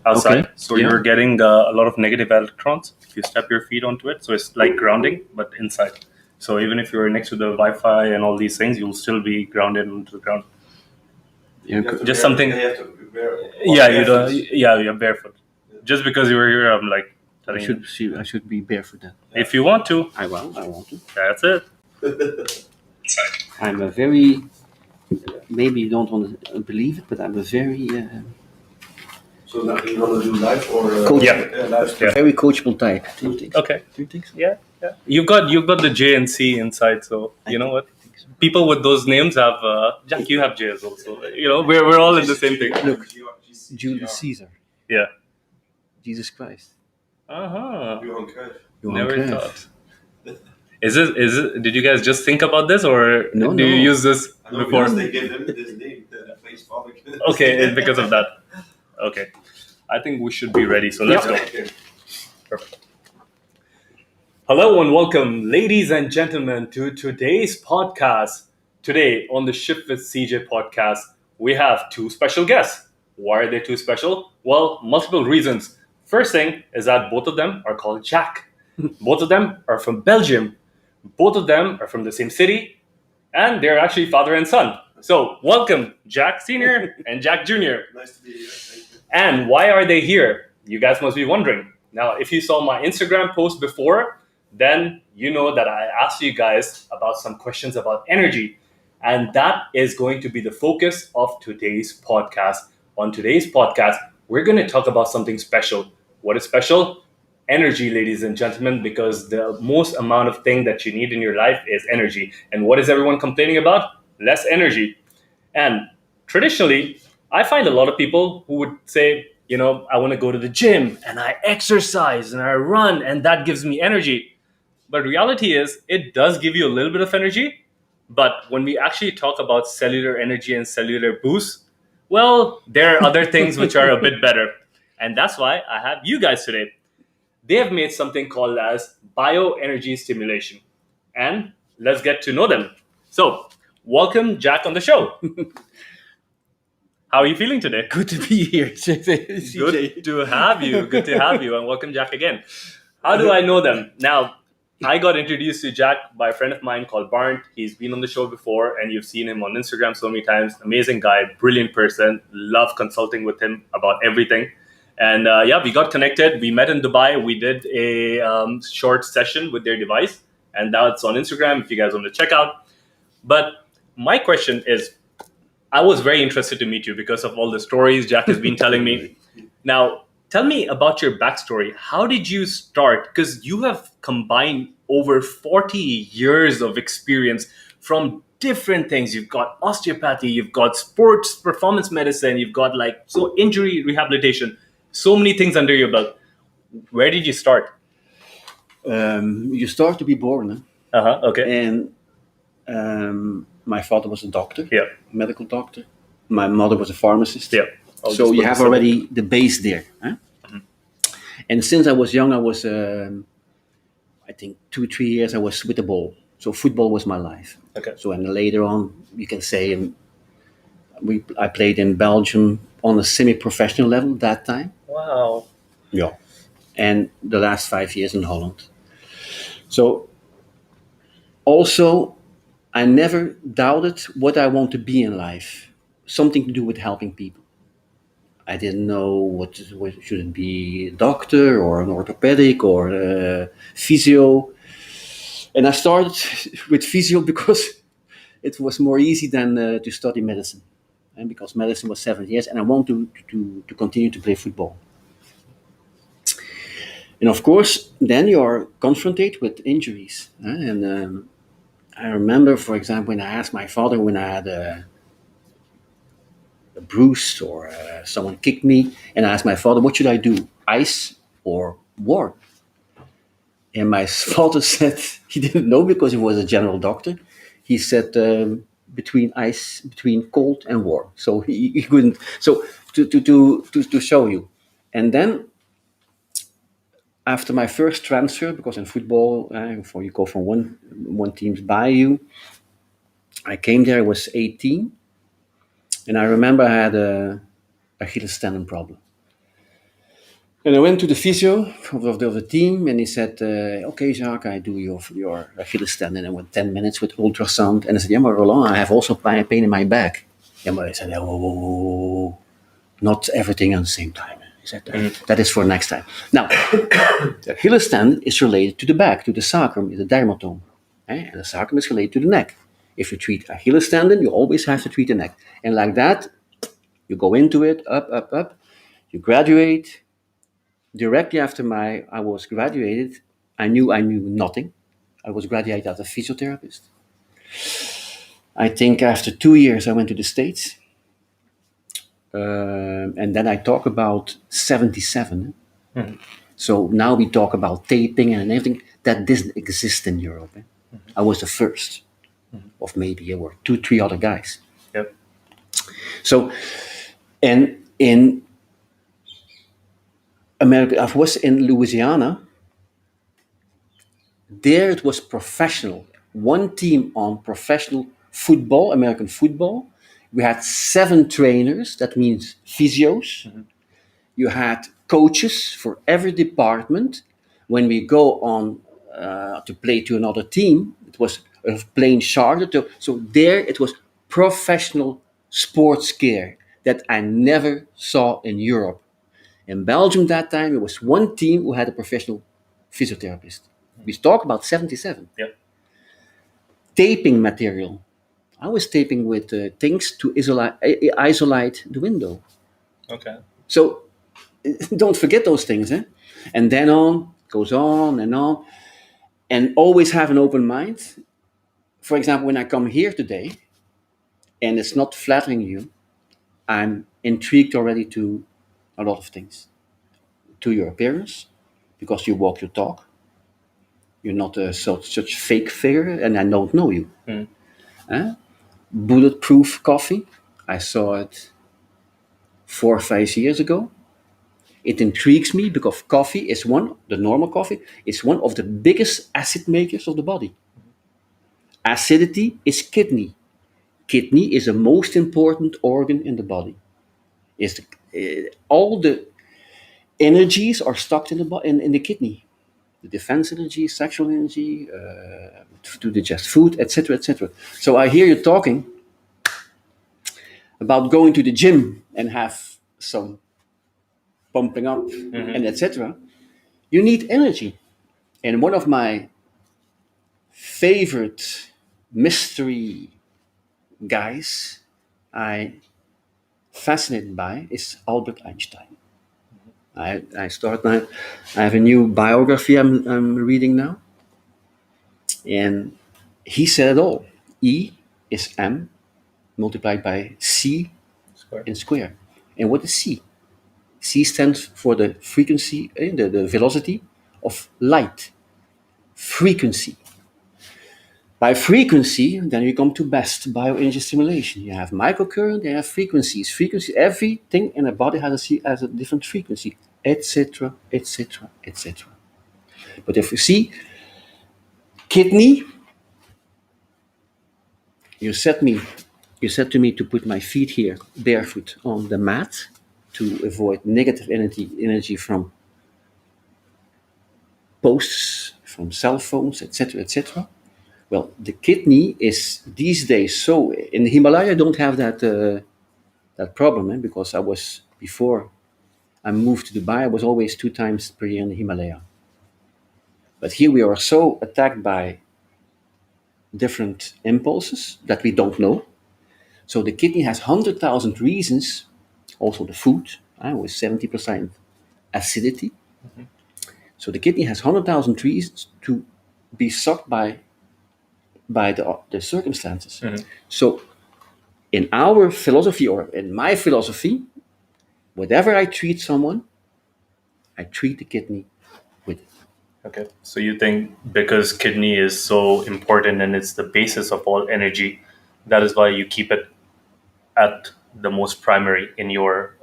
outside. Okay. So Yeah. you're getting a lot of negative electrons if you step your feet onto it. So it's like grounding, but inside. So even if you're next to the Wi-Fi and all these things, you'll still be grounded into the ground. Yeah. Just something. Yeah, you don't. Yeah, you're barefoot. Just because you were here, I'm like I telling you. should be barefoot then. If you want to, I want to. that's it. I'm a very. Maybe you don't want to believe it, but I'm a very. So now you want to do live or Coach. live? Yeah. Very coachable type. Do you think? Okay. Do you think so? Yeah, yeah. You've got the J and C inside, so you know what? People with those names have Jack. You have J's also. You know, we're all in the same thing. Look, Julius Caesar. Yeah. Jesus Christ. Johan Cruyff. Never thought. Is it? Did you guys just think about this, or No, do you no. use this before? Because they gave him this name, the face father. Okay, it's because of that. Okay, I think we should be ready. So let's go. Okay. Perfect. Hello and welcome, ladies and gentlemen, to today's podcast. Today on the Shift with CJ podcast, we have two special guests. Why are they two special? Well, multiple reasons. First thing is that both of them are called Jack. Both of them are from Belgium. Both of them are from the same city, and they're actually father and son. So, welcome, Jack Sr. and Jack Jr. Nice to be here. Thank you. And why are they here? You guys must be wondering. Now, if you saw my Instagram post before, then you know that I asked you guys about some questions about energy. And that is going to be the focus of today's podcast. On today's podcast, we're going to talk about something special. What is special? Energy, ladies and gentlemen, because the most amount of thing that you need in your life is energy. And what is everyone complaining about? Less energy. And traditionally, I find a lot of people who would say, you know, I want to go to the gym and I exercise and I run and that gives me energy. But reality is, it does give you a little bit of energy. But when we actually talk about cellular energy and cellular boost, well, there are other things which are a bit better. And that's why I have you guys today. They have made something called as Bio Energy Stimulation. And let's get to know them. So, welcome, Jack, on the show. How are you feeling today? Good to be here, Good to have you. Good to have you. And welcome, Jack, again. How do I know them? Now, I got introduced to Jack by a friend of mine called Barnt. He's been on the show before, and you've seen him on Instagram so many times. Amazing guy, brilliant person. Love consulting with him about everything. And we got connected. We met in Dubai. We did a short session with their device, and that's on Instagram if you guys want to check out. But my question is, I was very interested to meet you because of all the stories Jack has been telling me. Now, tell me about your backstory. How did you start? Because you have combined over 40 years of experience from different things. You've got osteopathy, you've got sports performance medicine, you've got injury rehabilitation, so many things under your belt. Where did you start? You start to be born, Okay. and my father was a doctor, Yeah. medical doctor. My mother was a pharmacist. Yeah. So you have already the base there. Huh? Mm-hmm. And since I was young, I was, I think, 2-3 years, I was with the ball. So football was my life. Okay. So and later on, you can say, I played in Belgium on a semi-professional level that time. Wow. Yeah. And the last 5 years in Holland. So also, I never doubted what I want to be in life. Something to do with helping people. I didn't know what should it be, a doctor or an orthopedic or a physio. And I started with physio because it was more easy than to study medicine. And because medicine was 7 years, and I want to continue to play football. And of course, then you are confronted with injuries. And I remember, for example, when I asked my father when I had a bruise or someone kicked me, and I asked my father, what should I do, ice or warm? And my father said he didn't know because he was a general doctor. He said between cold and warm. So he couldn't. So to show you, and then after my first transfer, because in football, before you go from one team by you, I came there. I was 18, and I remember I had a Achilles tendon problem. And I went to the physio of the team, and he said, "Okay, Jacques, I do your Achilles tendon in 10 minutes with ultrasound." And I said, "Yeah, but Roland, I have also pain in my back." Yeah, but I said, "Oh, not everything at the same time." He said, "That is for next time." Now, the Achilles tendon is related to the back, to the sacrum, the dermatome, and the sacrum is related to the neck. If you treat Achilles tendon, you always have to treat the neck, and like that, you go into it, up, up, up. You graduate, directly after I was graduated, I knew nothing. I was graduated as a physiotherapist. I think after 2 years I went to the States, and then I talk about 77. So now we talk about taping and everything that didn't exist in Europe. I was the first of maybe there were two, three other guys. Yep. So, and in America, I was in Louisiana. There it was professional. One team on professional football, American football. We had 7 trainers, that means physios. You had coaches for every department. When we go on to play to another team, it was a plane chartered. So there it was professional sports care that I never saw in Europe. In Belgium that time, it was one team who had a professional physiotherapist. We talk about 77. Yep. Taping material. I was taping with things to isolate the window. Okay. So don't forget those things. Eh? And then on, goes on and on. And always have an open mind. For example, when I come here today and it's not flattering you, I'm intrigued already to a lot of things. To your appearance, because you walk, you talk. You're not such fake figure, and I don't know you. Eh? Bulletproof coffee. I saw it 4 or 5 years ago. It intrigues me because coffee is the normal coffee is one of the biggest acid makers of the body. Acidity is kidney. Kidney is the most important organ in the body. All the energies are stocked in the kidney. The defense energy, sexual energy, to digest food, etc., etc. So I hear you talking about going to the gym and have some pumping up and etc. You need energy. And one of my favorite mystery guys I fascinated by is Albert Einstein. I start now. I have a new biography I'm reading now, and he said it all. E is m multiplied by c Square. in square. And what is c? C stands for the frequency, the velocity of light. Frequency. By frequency, then you come to best bio energy stimulation. You have microcurrent, you have frequencies. Frequency, everything in a body has a different frequency, etc., etc., etc. But if you see kidney, you said me, you said to me to put my feet here barefoot on the mat to avoid negative energy from posts, from cell phones, etc., etc. Well, the kidney is these days so in the Himalaya don't have that problem, because I was before I moved to Dubai, I was always 2 times per year in the Himalaya. But here we are so attacked by different impulses that we don't know. So the kidney has 100,000 reasons, also the food, with 70% acidity. So the kidney has 100,000 reasons to be sucked by the circumstances. So in our philosophy, or in my philosophy, whatever I treat someone, I treat the kidney with it. Okay. So you think because kidney is so important and it's the basis of all energy, that is why you keep it at the most primary in your,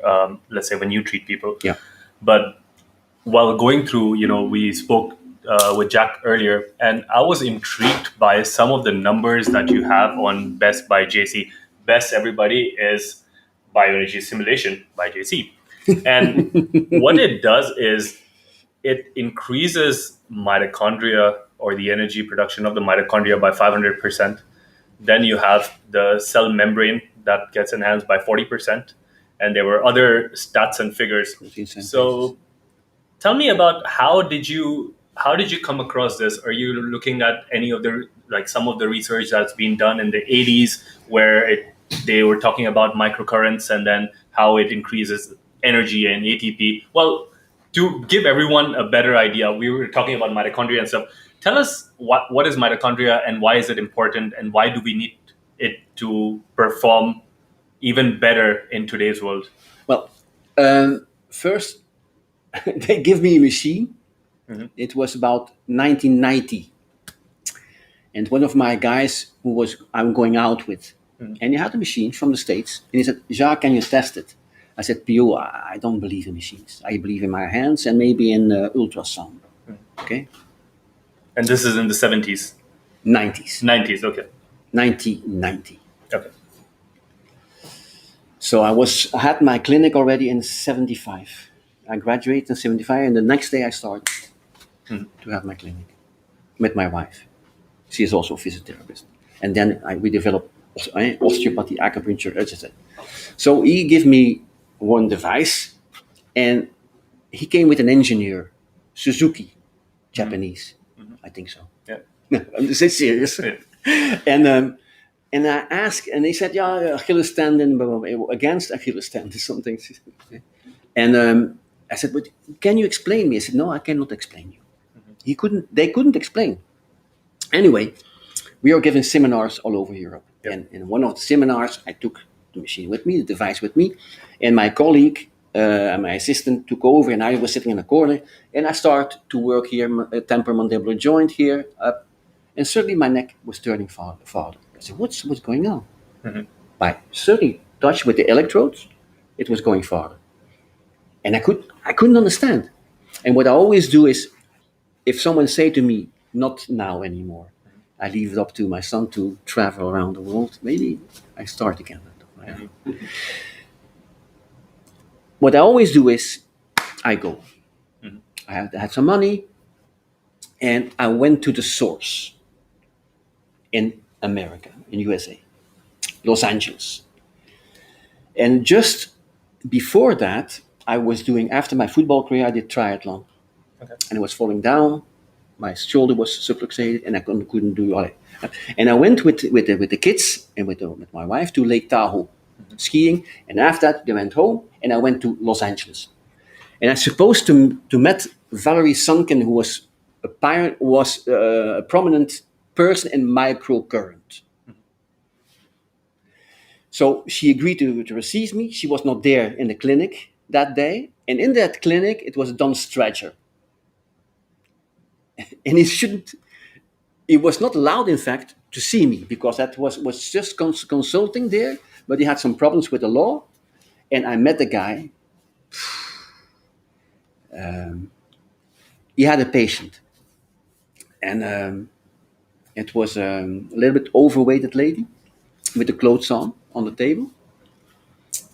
let's say, when you treat people. Yeah. But while going through, we spoke with Jack earlier, and I was intrigued by some of the numbers that you have on Best by JC. Best, everybody, is Bioenergy Simulation by JC. And what it does is it increases mitochondria, or the energy production of the mitochondria, by 500%. Then you have the cell membrane that gets enhanced by 40%. And there were other stats and figures. Protein synthesis. So tell me about how did you come across this? Are you looking at any of the, like, some of the research that's been done in the 80s, where they were talking about microcurrents and then how it increases energy and ATP? Well, to give everyone a better idea, we were talking about mitochondria and stuff. Tell us what is mitochondria and why is it important, and why do we need it to perform even better in today's world? Well, first, they give me a machine. It was about 1990, and one of my guys who was I'm going out with, and he had a machine from the States, and he said, "Jacques, can you test it?" I said, "Pio, I don't believe in machines. I believe in my hands and maybe in ultrasound." Okay, And this is in the 70s, 90s, 90s. Okay. 1990. Okay. So I had my clinic already in 75. I graduated in 75, and the next day I started to have my clinic with my wife. She is also a physiotherapist. And then we developed osteopathy, acupuncture, etc. So he gave me one device, and he came with an engineer, Suzuki, Japanese, I think so. Yeah. I'm just serious. Yeah. And I asked, and he said, "Yeah, Achilles tendon, blah, blah, blah, against Achilles tendon, something." And I said, "But can you explain me?" I said, "No, I cannot explain you." He couldn't. They couldn't explain. Anyway, we are giving seminars all over Europe. Yep. And in one of the seminars, I took the machine with me, the device with me, and my colleague, my assistant, took over, and I was sitting in a corner, and I started to work here, temporomandibular joint here, up, and suddenly my neck was turning farther. I said, "What's going on?" By suddenly touch with the electrodes, it was going farther, and I couldn't understand. And what I always do is, if someone say to me, "Not now anymore," I leave it up to my son to travel around the world. Maybe I start again. What I always do is, I go. I had some money, and I went to the source in America, in USA, Los Angeles. And just before that, I was doing, after my football career, I did triathlon. Okay. And I was falling down. My shoulder was subluxated, and I couldn't do all it. And I went with the kids and with my wife to Lake Tahoe skiing. And after that, they went home, and I went to Los Angeles. And I supposed to met Valerie Sunken, who was a prominent person in microcurrent. So she agreed to receive me. She was not there in the clinic that day. And in that clinic, it was Don Stretcher. And he was not allowed, in fact, to see me, because that was just consulting there, but he had some problems with the law. And I met the guy. He had a patient. And it was a little bit overweighted lady with the clothes on the table.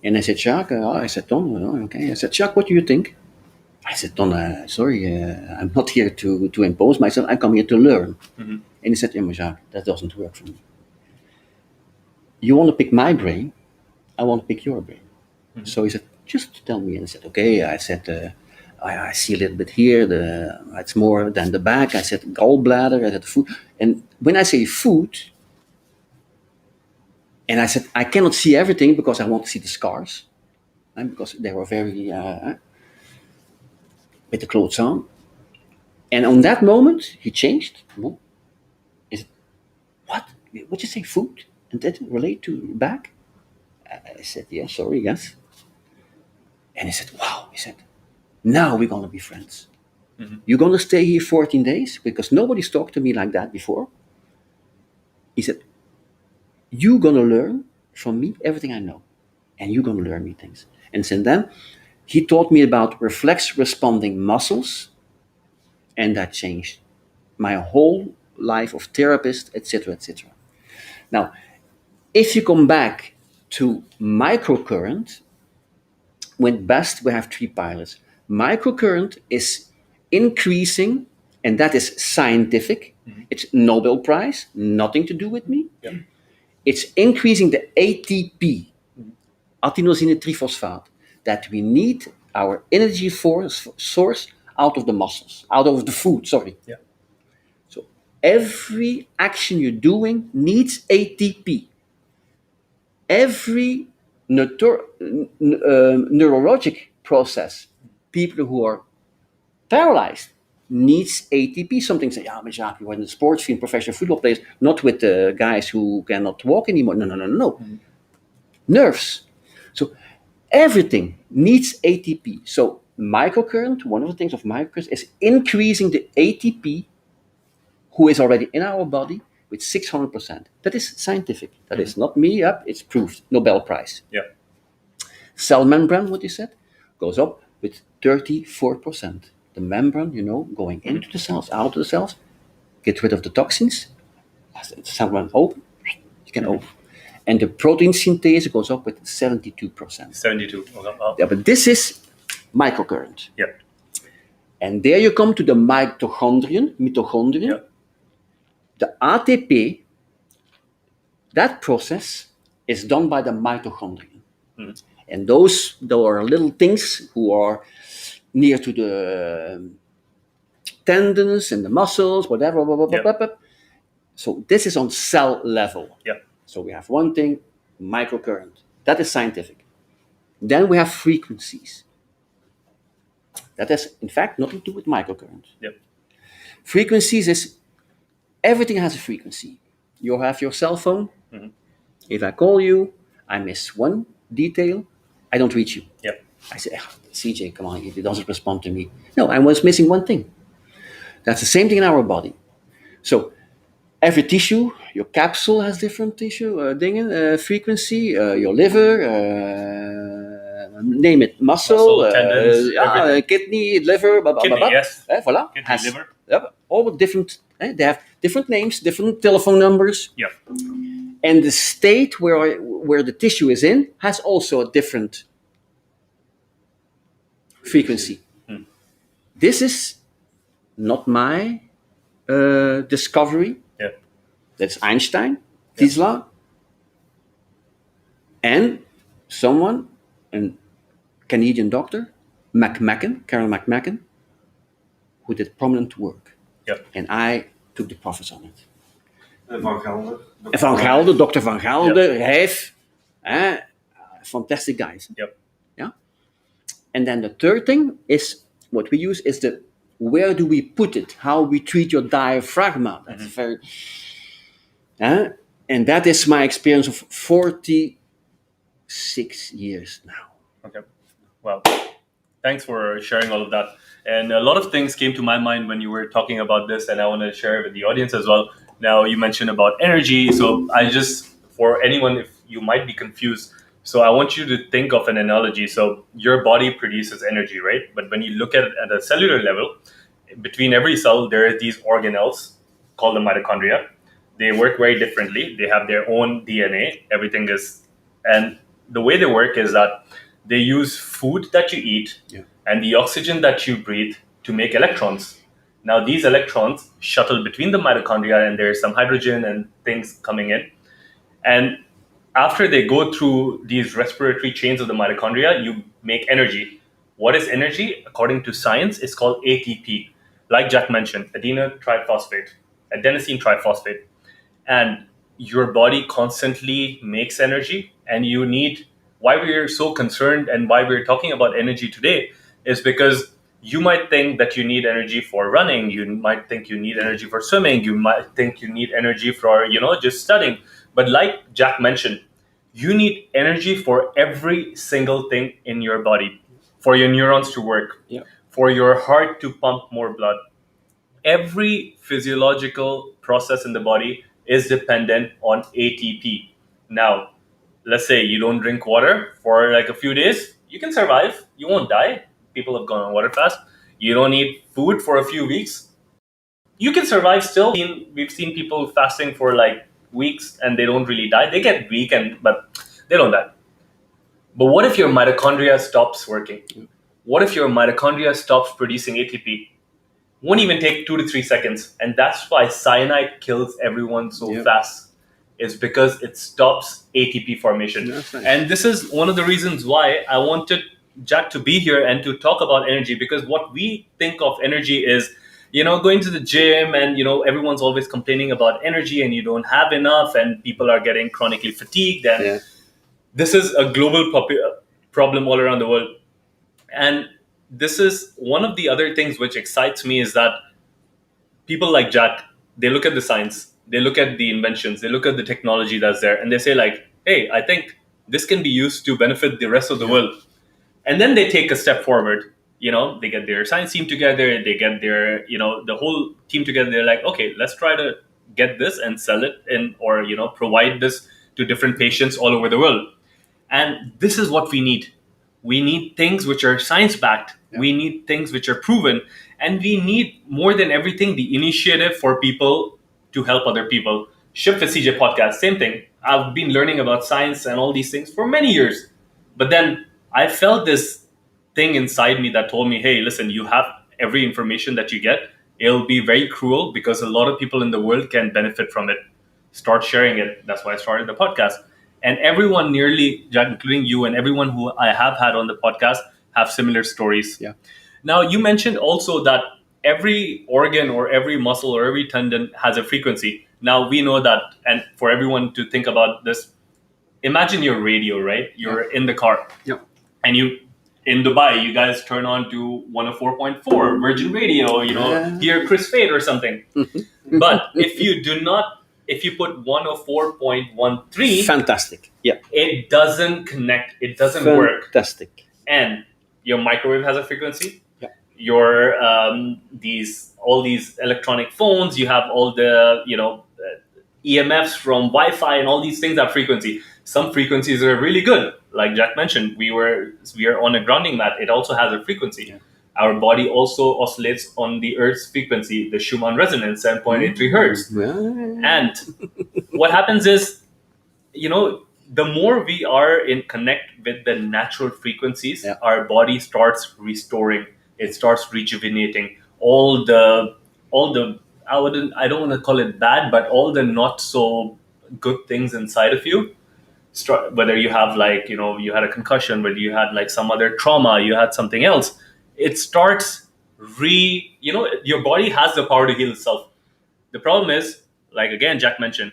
And I said, "Jacques," I said, "Don, okay." I said, "Jacques, what do you think?" I said, "Don, sorry, I'm not here to impose myself. I come here to learn." And he said, "Yeah, Jacques, that doesn't work for me. You want to pick my brain, I want to pick your brain." So he said, "Just tell me." And I said, "Okay." I said, I see a little bit here. It's more than the back. I said, "Gallbladder." I said, "Food." And when I say food, and I said, "I cannot see everything because I want to see the scars, and because they were very with the clothes on." And on that moment, he changed. He said, "What? What you say, food? And that relate to back?" I said, "Yeah, sorry, yes." And he said, "Wow." He said, "Now we're gonna be friends. You're gonna stay here 14 days because nobody's talked to me like that before." He said, "You're gonna learn from me everything I know, and you're gonna learn me things." And since then, he taught me about reflex responding muscles, and that changed my whole life of therapist, etc., etc. Now, if you come back to microcurrent, When best, we have three pilots. Microcurrent is increasing, and that is scientific. It's Nobel Prize, nothing to do with me. Yeah. It's increasing the ATP, adenosine triphosphate, that we need our energy source out of the muscles, out of the food, sorry. Yeah. So every action you're doing needs ATP. Every neurologic process, people who are paralyzed needs ATP. Something say, yeah, but Jacques, you were in the sports field, professional football players, not with the guys who cannot walk anymore. No, no, no, no. Nerves. So everything needs ATP. So microcurrent, one of the things of microcurrent is increasing the ATP who is already in our body with 600%. That is scientific. That is not me up, it's proved. Nobel Prize. Yeah. Cell membrane, what you said, goes up with 34%. The membrane, going into the cells, out of the cells, get rid of the toxins. As the cell membrane open, you can open. And the protein synthase goes up with 72%. 72. Okay. Wow. Yeah, but this is microcurrent. Yeah. And there you come to the mitochondrion. Yeah. The ATP, that process is done by the mitochondrion. And those are little things who are near to the tendons and the muscles, whatever. Blah, blah, blah, Yeah. blah, blah. So this is on cell level. Yeah. So we have one thing, microcurrent. That is scientific. Then we have frequencies. That has, in fact, nothing to do with microcurrent. Yeah. Frequencies is, everything has a frequency. You have your cell phone. If I call you, I miss one detail, I don't reach you. Yeah. I say, CJ, come on, he doesn't respond to me. No, I was missing one thing. That's the same thing in our body. So every tissue, your capsule has different tissue, frequency, your liver, name it, muscle, tendons, kidney, liver, blah, blah, Kidney, blah, blah. yes. Voilà. Kidney, liver. All different, they have different names, different telephone numbers. Yeah. And the state where the tissue is in has also a different frequency. This is not my discovery. Yeah. That's Einstein, Tesla, and someone, a Canadian doctor, Carol McMacken, who did prominent work. Yeah. And I took the profits on it. Van Gelder. Van Gelder, Dr. Van Gelder, Rijf, fantastic guys. Yep. Yeah. And then the third thing is what we use is the where do we put it? How we treat your diaphragma. That's very. And that is my experience of 46 years now. Okay. Well, thanks for sharing all of that. And a lot of things came to my mind when you were talking about this, and I want to share it with the audience as well. Now, you mentioned about energy. So for anyone, if you might be confused, so I want you to think of an analogy. So your body produces energy, right? But when you look at it at a cellular level, between every cell, there are these organelles called the mitochondria. They work very differently. They have their own DNA. Everything is, and the way they work is that they use food that you eat and the oxygen that you breathe to make electrons. Now, these electrons shuttle between the mitochondria, and there's some hydrogen and things coming in. And after they go through these respiratory chains of the mitochondria, you make energy. What is energy? According to science, it's called ATP. Like Jack mentioned, adenosine triphosphate. And your body constantly makes energy, and you need, why we're so concerned and why we're talking about energy today is because you might think that you need energy for running, you might think you need energy for swimming, you might think you need energy for just studying. But like Jack mentioned, you need energy for every single thing in your body, for your neurons to work, for your heart to pump more blood. Every physiological process in the body is dependent on ATP. Now, let's say you don't drink water for like a few days, you can survive. You won't die. People have gone on water fast. You don't eat food for a few weeks, you can survive still. We've seen people fasting for like weeks and they don't really die. They get weak, but they don't die. But what if your mitochondria stops working? What if your mitochondria stops producing ATP? Won't even take 2 to 3 seconds. And that's why cyanide kills everyone so Yeah. fast. It's because it stops ATP formation. That's nice. And this is one of the reasons why I wanted Jack to be here and to talk about energy, because what we think of energy is, going to the gym and, everyone's always complaining about energy and you don't have enough and people are getting chronically fatigued. And Yeah. this is a global problem all around the world. And this is one of the other things which excites me, is that people like Jack, they look at the science, they look at the inventions, they look at the technology that's there, and they say like, "Hey, I think this can be used to benefit the rest of the world." And then they take a step forward. They get their science team together, they get their, the whole team together. They're like, "Okay, let's try to get this and sell it in, or provide this to different patients all over the world." And this is what we need. We need things which are science backed. Yeah. We need things which are proven. And we need, more than everything, the initiative for people to help other people. Shift with CJ podcast, same thing. I've been learning about science and all these things for many years. But then I felt this thing inside me that told me, hey, listen, you have every information that you get. It'll be very cruel because a lot of people in the world can benefit from it. Start sharing it. That's why I started the podcast. And everyone, nearly, Jack, including you and everyone who I have had on the podcast, have similar stories. Yeah. Now, you mentioned also that every organ or every muscle or every tendon has a frequency. Now, we know that, and for everyone to think about this, imagine your radio, right? You're in the car. Yeah. And in Dubai, you guys turn on to 104.4 Virgin Radio, Yeah. hear Chris Fade or something. But if you do not, if you put 104.13, Fantastic. Yeah. it doesn't connect, it doesn't work. Fantastic. And your microwave has a frequency. Yeah. Your all these electronic phones, you have all the EMFs from Wi-Fi and all these things have frequency. Some frequencies are really good, like Jack mentioned. We are on a grounding mat. It also has a frequency. Yeah. Our body also oscillates on the Earth's frequency, the Schumann resonance, 7.83 hertz. And what happens is, the more we are in connect with the natural frequencies, Yeah. our body starts restoring. It starts rejuvenating all the I don't want to call it bad, but all the not so good things inside of you. Whether you have you had a concussion, whether you had like some other trauma, you had something else, it starts your body has the power to heal itself. The problem is, like again, Jack mentioned,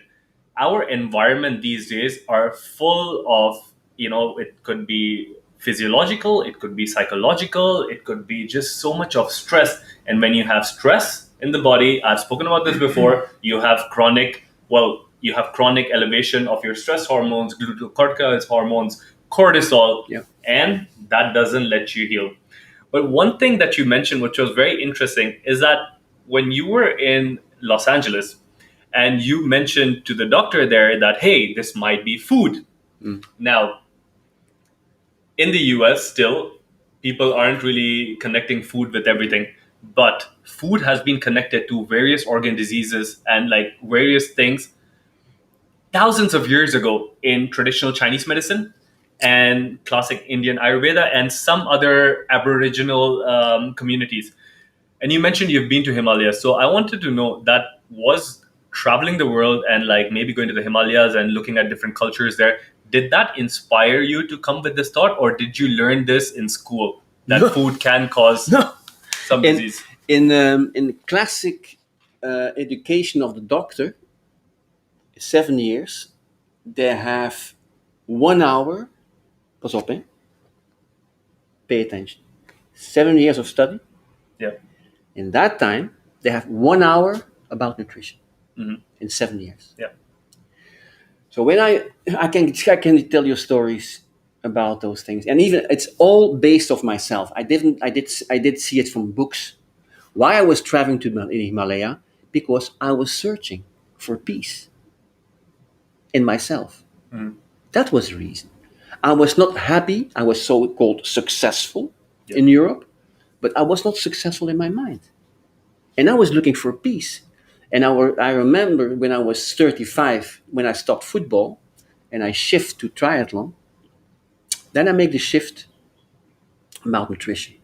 our environment these days are full of, it could be physiological, it could be psychological, it could be just so much of stress. And when you have stress in the body, I've spoken about this before, you have chronic elevation of your stress hormones, glucocorticoids hormones, cortisol, Yeah. and that doesn't let you heal. But one thing that you mentioned, which was very interesting, is that when you were in Los Angeles and you mentioned to the doctor there that, hey, this might be food. Now, in the US, still, people aren't really connecting food with everything. But food has been connected to various organ diseases and like various things thousands of years ago in traditional Chinese medicine and classic Indian Ayurveda and some other Aboriginal communities. And you mentioned you've been to Himalayas. So I wanted to know, that was traveling the world and like maybe going to the Himalayas and looking at different cultures there. Did that inspire you to come with this thought, or did you learn this in school that No. food can cause No. some In disease? in classic education of the doctor, 7 years, they have 1 hour. Pas op, hè? Pay attention. 7 years of study. Yeah. In that time, they have 1 hour about nutrition. Mhm. In 7 years. Yeah. So when I can tell you stories about those things, and even it's all based off myself. I did see it from books. Why I was traveling to Himalaya, because I was searching for peace in myself. Mhm. That was the reason. I was not happy. I was so-called successful Yeah. in Europe, but I was not successful in my mind. And I was looking for peace. And I remember when I was 35, when I stopped football and I shift to triathlon, Then I make the shift malnutrition.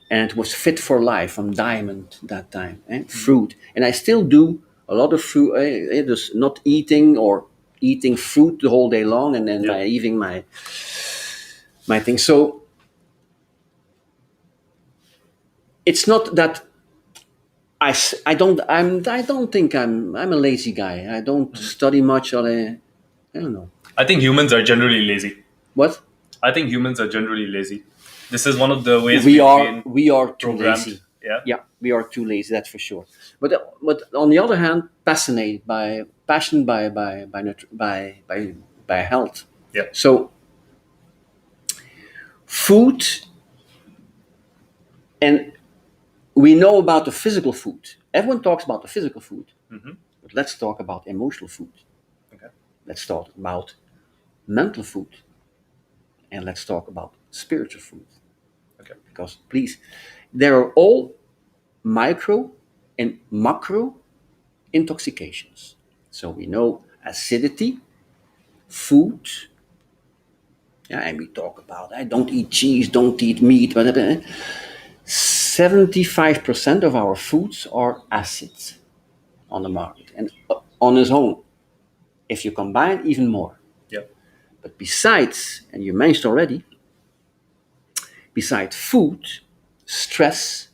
And it was fit for life from Diamond that time, fruit. And I still do a lot of fruit, just not eating or eating fruit the whole day long and then Yep. eating my thing. So it's not that I don't think I'm a lazy guy. I don't study much or I don't know. I think humans are generally lazy. What? I think humans are generally lazy. This is one of the ways we we've are been we are too programmed. lazy. Yeah. Yeah, we are too lazy. That's for sure. But on the other hand, passionate by health. Yeah. So food, and we know about the physical food. Everyone talks about the physical food, but let's talk about emotional food. Okay. Let's talk about mental food, and let's talk about spiritual food. Okay. Because please, they are all micro and macro intoxications. So we know acidity, food, yeah, and we talk about I don't eat cheese, don't eat meat, but 75% of our foods are acids on the market, and on its own, if you combine, even more. Yeah. But besides, and you mentioned already, besides food, stress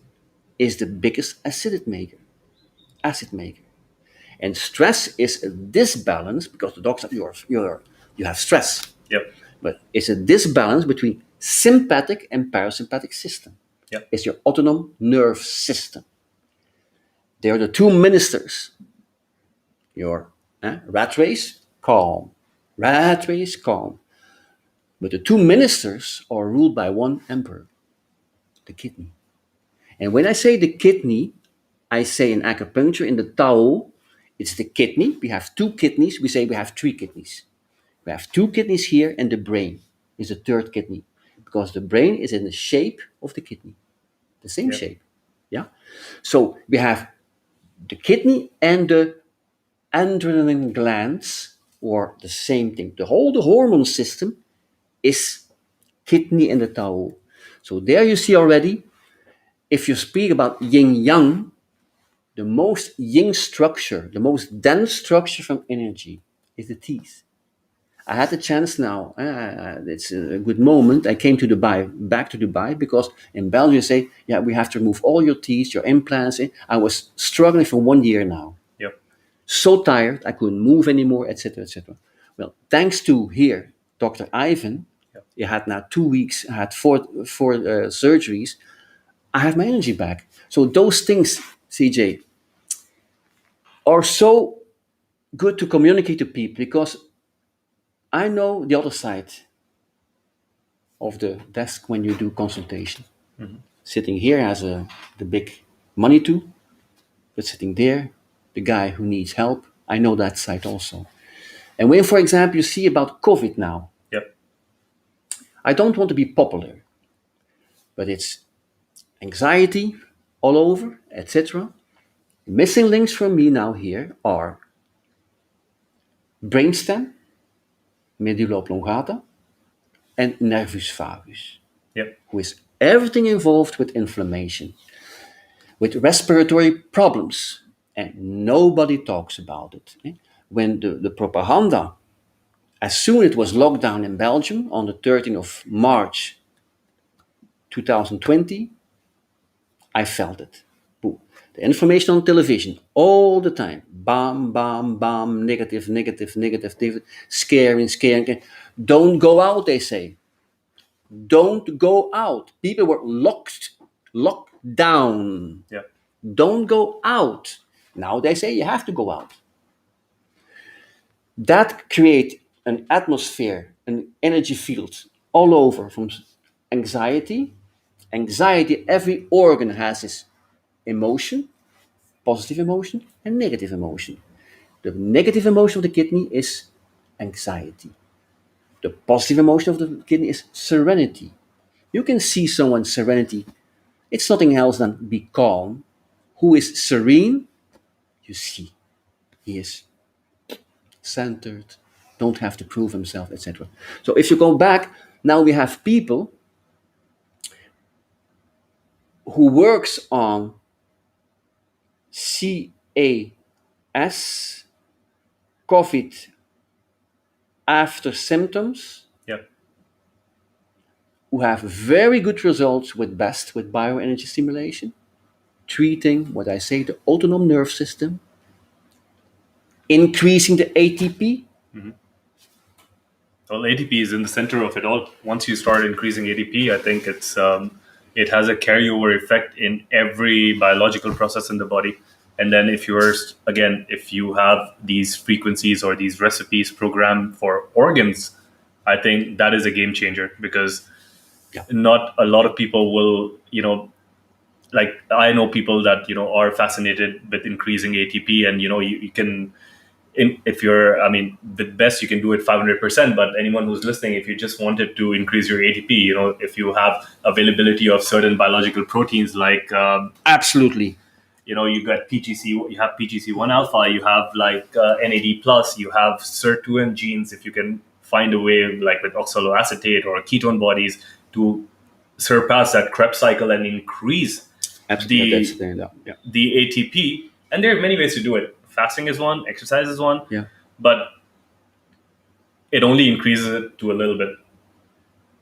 is the biggest acid maker. And stress is a disbalance because the doctor you have stress. Yep. But it's a disbalance between sympathetic and parasympathetic system. Yep. It's your autonomous nerve system. They are the two ministers. Your rat race, calm. Rat race, calm. But the two ministers are ruled by one emperor, the kidney. And when I say the kidney, I say in acupuncture, in the Tao, it's the kidney. We have two kidneys. We say we have three kidneys. We have two kidneys here, and the brain is the third kidney because the brain is in the shape of the kidney, the same Yep. shape. Yeah. So we have the kidney and the adrenaline glands, or the same thing. The whole the hormone system is kidney and the Tao. So there you see already. If you speak about yin yang, the most yin structure, the most dense structure from energy is the teeth. I had the chance now. It's a good moment. I came to Dubai, back to Dubai, because in Belgium you say, yeah, we have to remove all your teeth, your implants. I was struggling for 1 year now. Yep. So tired, I couldn't move anymore, etc., etc. Well, thanks to here, Dr. Ivan, Yep. he had now 2 weeks, I had four surgeries. I have my energy back. So those things, CJ, are so good to communicate to people because I know the other side of the desk when you do consultation. Sitting here has the big money too, but sitting there, the guy who needs help, I know that side also. And when, for example, you see about COVID now, Yep. I don't want to be popular, but it's anxiety all over, etc. Missing links for me now here are brainstem, medulla oblongata, and nervus vagus, Yep. who is everything involved with inflammation, with respiratory problems, and nobody talks about it. When the propaganda, as soon it was locked down in Belgium on the 13th of March 2020, I felt it. Boom. The information on television all the time. Bam, bam, bam, negative, negative, negative, negative, scaring, scaring. Don't go out, they say. Don't go out. People were locked down. Yep. Don't go out. Now they say you have to go out. That create an atmosphere, an energy field all over from anxiety. Anxiety, every organ has its emotion, positive emotion and negative emotion. The negative emotion of the kidney is anxiety. The positive emotion of the kidney is serenity. You can see someone's serenity. It's nothing else than be calm. Who is serene? You see, he is centered, don't have to prove himself, etc. So if you go back, Now we have people who works on CAS, COVID after symptoms, Yeah. who have very good results with BEST, with bioenergy stimulation, treating what I say the autonomic nerve system, increasing the ATP. Well, ATP is in the center of it all. Once you start increasing ATP, I think it has a carryover effect in every biological process in the body. And then if you have these frequencies or these recipes programmed for organs, I think that is a game changer, because Yeah, not a lot of people will, like, I know people that are fascinated with increasing ATP, and you can, if you're, I mean, the best you can do it 500%. But anyone who's listening, if you just wanted to increase your ATP, if you have availability of certain biological proteins, like absolutely. you got PGC, you have PGC1 alpha, you have like NAD plus, you have sirtuin genes. If you can find a way, like with oxaloacetate or ketone bodies, to surpass that Krebs cycle and increase Absolutely. Yeah, that's the the yeah. the ATP. And there are many ways to do it. Fasting is one, exercise is one, Yeah. but it only increases it to a little bit.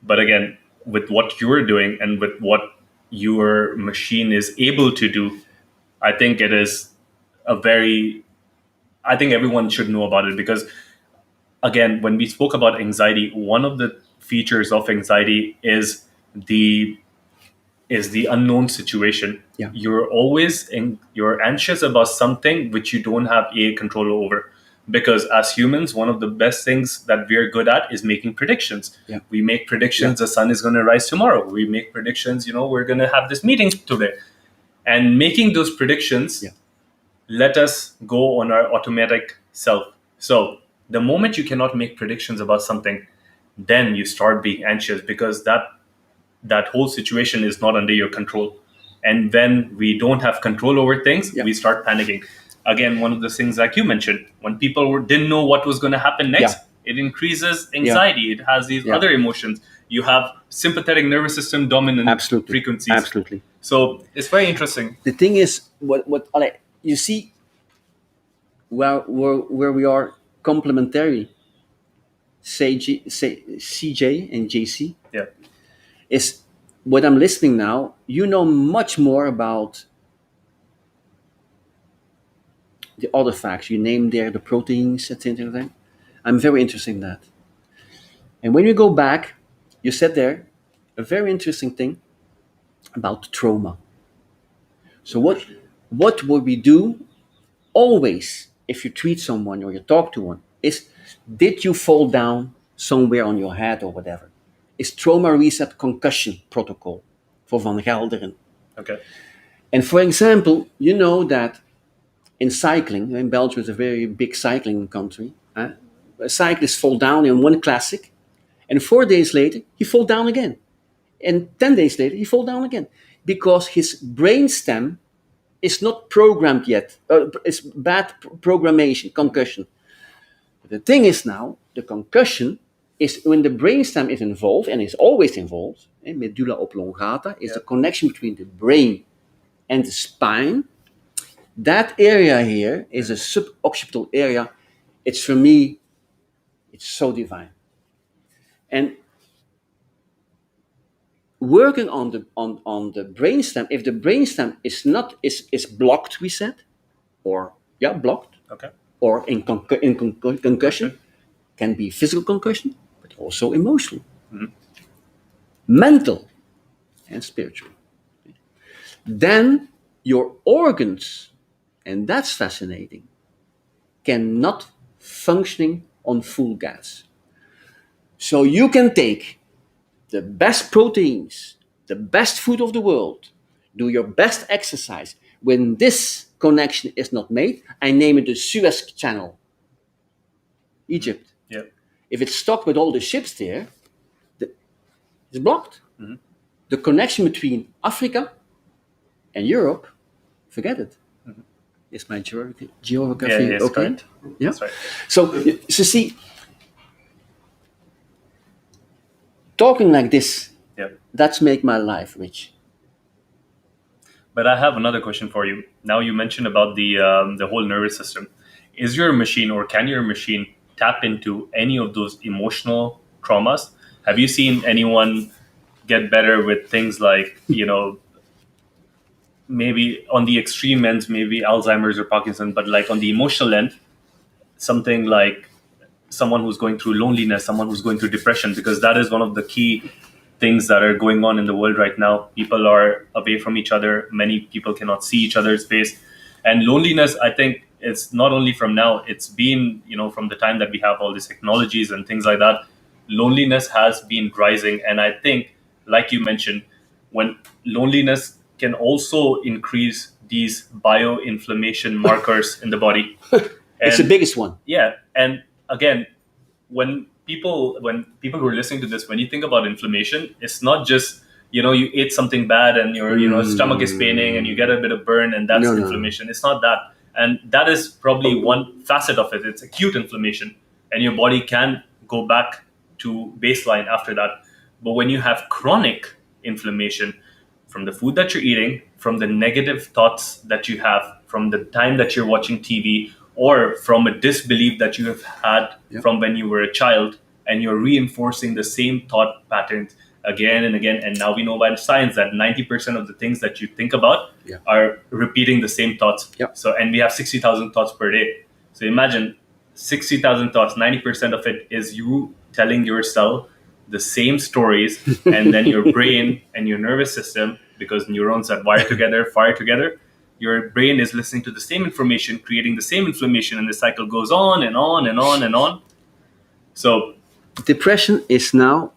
But again, with what you're doing and with what your machine is able to do, I think it is a very, I think everyone should know about it, because again, when we spoke about anxiety, one of the features of anxiety the is the unknown situation. Yeah. You're anxious about something which you don't have a control over, because as humans, one of the best things that we're good at is making predictions. Yeah. We make predictions: Yeah. the sun is going to rise tomorrow. We make predictions, we're going to have this meeting today. And making those predictions Yeah. let us go on our automatic self. So the moment you cannot make predictions about something, then you start being anxious, because that whole situation is not under your control. And when we don't have control over things, Yeah. we start panicking. Again, one of the things, like you mentioned, when people didn't know what was going to happen next, Yeah. it increases Yeah. anxiety. It has these Yeah. other emotions. You have sympathetic nervous system dominant Absolutely. frequencies. Absolutely. So it's very interesting. The thing is, what you see, where we are complementary, say CJ and JC, Yeah. is what I'm listening now. You know much more about the other facts. You named there the proteins, etc. I'm very interested in that. And when you go back, you said there a very interesting thing about trauma. So what would we do always if you treat someone or you talk to one is, did you fall down somewhere on your head or whatever? Is trauma reset concussion protocol for Van Gelderen. Okay. And for example, you know that in cycling, in Belgium is a very big cycling country, a cyclist fall down in one classic, and 4 days later he fall down again, and 10 days later he fall down again, because his brain stem is not programmed yet. It's bad programmation, concussion. The thing is now, the concussion is when the brainstem is involved, and is always involved. Medulla oblongata is the connection between the brain and the spine. That area here is a suboccipital area. It's, for me, it's so divine. And working on the brainstem, if the brainstem is blocked, we said, or yeah, blocked, Okay. or in concussion, can be physical concussion, but also emotional, mental, and spiritual. Then your organs, and that's fascinating, cannot functioning on full gas. So you can take the best proteins, the best food of the world, do your best exercise. When this connection is not made, I name it the Suez Channel, Egypt. Yeah. If it's stopped with all the ships there, it's blocked. The connection between Africa and Europe, forget it. Is my geography Yeah, yes, okay? correct. Yeah. That's right. So see, talking like this, Yeah. that's make my life rich. But I have another question for you. Now you mentioned about the whole nervous system. Is your machine, or can your machine tap into any of those emotional traumas? Have you seen anyone get better with things like, maybe on the extreme ends, maybe Alzheimer's or Parkinson, but like on the emotional end, something like someone who's going through loneliness, someone who's going through depression, because that is one of the key things that are going on in the world right now. People are away from each other. Many people cannot see each other's face. And loneliness, I think, it's not only from now, it's been, from the time that we have all these technologies and things like that. Loneliness has been rising. And I think, like you mentioned, when loneliness can also increase these bioinflammation markers in the body. It's the And biggest one. yeah, and again, when people who are listening to this, when you think about inflammation, it's not just you ate something bad and your stomach is paining and you get a bit of burn and that's No, no. inflammation. It's not that, and that is probably one facet of it. It's acute inflammation, and your body can go back to baseline after that. But when you have chronic inflammation, from the food that you're eating, from the negative thoughts that you have, from the time that you're watching TV, or from a disbelief that you have had from when you were a child, and you're reinforcing the same thought patterns again and again. And now we know by science that 90% of the things that you think about are repeating the same thoughts. So, and we have 60,000 thoughts per day. So imagine 60,000 thoughts, 90% of it is you telling yourself the same stories, and then your brain and your nervous system, because neurons that fire together, your brain is listening to the same information, creating the same inflammation, and the cycle goes on and on and on and on. So depression is now